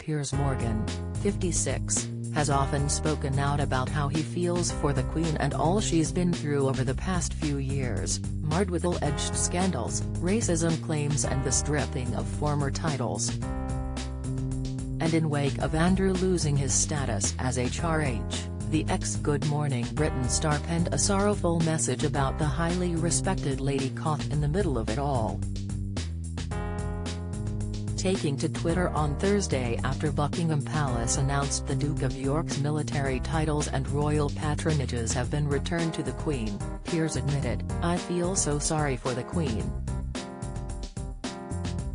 Piers Morgan, 56, has often spoken out about how he feels for the Queen and all she's been through over the past few years, marred with alleged scandals, racism claims and the stripping of former titles. And in wake of Andrew losing his status as HRH, the ex-Good Morning Britain star penned a sorrowful message about the highly respected lady caught in the middle of it all. Taking to Twitter on Thursday after Buckingham Palace announced the Duke of York's military titles and royal patronages have been returned to the Queen, Piers admitted, "I feel so sorry for the Queen.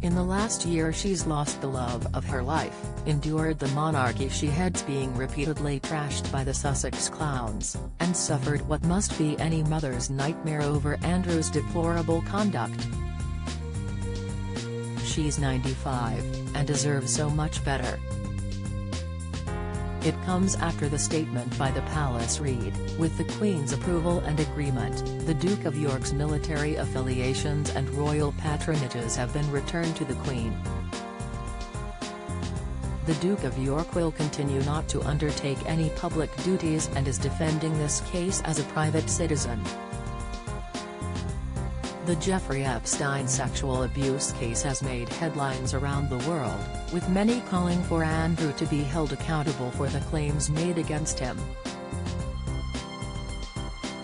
In the last year she's lost the love of her life, endured the monarchy she heads being repeatedly trashed by the Sussex clowns, and suffered what must be any mother's nightmare over Andrew's deplorable conduct. She's 95, and deserves so much better." It comes after the statement by the palace read, "With the Queen's approval and agreement, the Duke of York's military affiliations and royal patronages have been returned to the Queen. The Duke of York will continue not to undertake any public duties and is defending this case as a private citizen." The Jeffrey Epstein sexual abuse case has made headlines around the world, with many calling for Andrew to be held accountable for the claims made against him.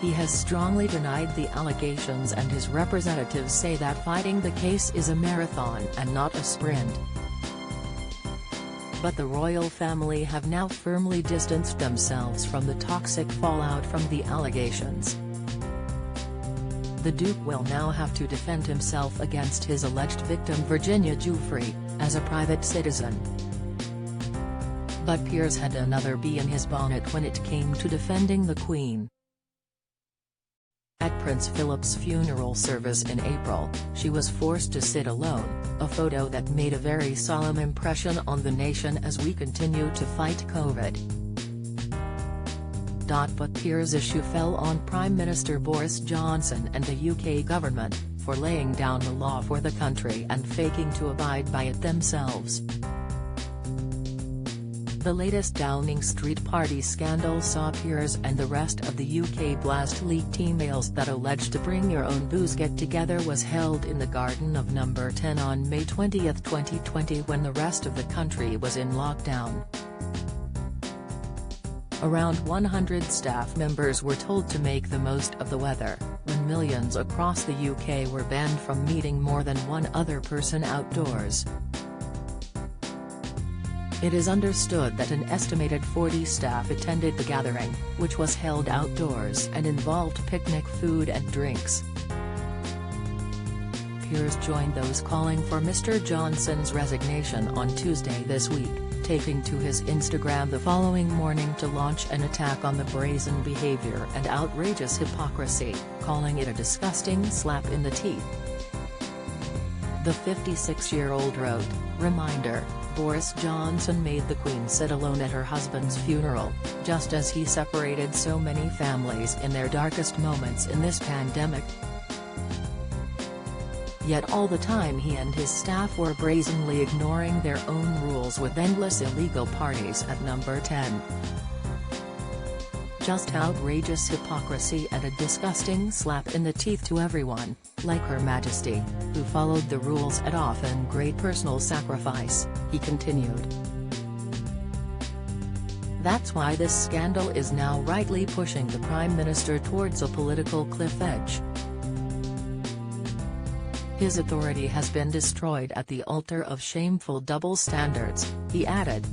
He has strongly denied the allegations and his representatives say that fighting the case is a marathon and not a sprint. But the royal family have now firmly distanced themselves from the toxic fallout from the allegations. The Duke will now have to defend himself against his alleged victim Virginia Giuffre, as a private citizen. But Piers had another bee in his bonnet when it came to defending the Queen. At Prince Philip's funeral service in April, she was forced to sit alone, a photo that made a very solemn impression on the nation as we continue to fight COVID. But Piers' issue fell on Prime Minister Boris Johnson and the UK government, for laying down the law for the country and faking to abide by it themselves. The latest Downing Street party scandal saw Piers and the rest of the UK blast leaked emails that alleged the Bring Your Own Booze get-together was held in the garden of No. 10 on May 20, 2020 when the rest of the country was in lockdown. Around 100 staff members were told to make the most of the weather, when millions across the UK were banned from meeting more than one other person outdoors. It is understood that an estimated 40 staff attended the gathering, which was held outdoors and involved picnic food and drinks. Piers joined those calling for Mr. Johnson's resignation on Tuesday this week, taking to his Instagram the following morning to launch an attack on the brazen behavior and outrageous hypocrisy, calling it a disgusting slap in the teeth. The 56-year-old wrote, "Reminder, Boris Johnson made the Queen sit alone at her husband's funeral, just as he separated so many families in their darkest moments in this pandemic. Yet all the time he and his staff were brazenly ignoring their own rules with endless illegal parties at No. 10. Just outrageous hypocrisy and a disgusting slap in the teeth to everyone, like Her Majesty, who followed the rules at often great personal sacrifice," he continued. That's why this scandal is now rightly pushing the Prime Minister towards a political cliff edge. His authority has been destroyed at the altar of shameful double standards, he added.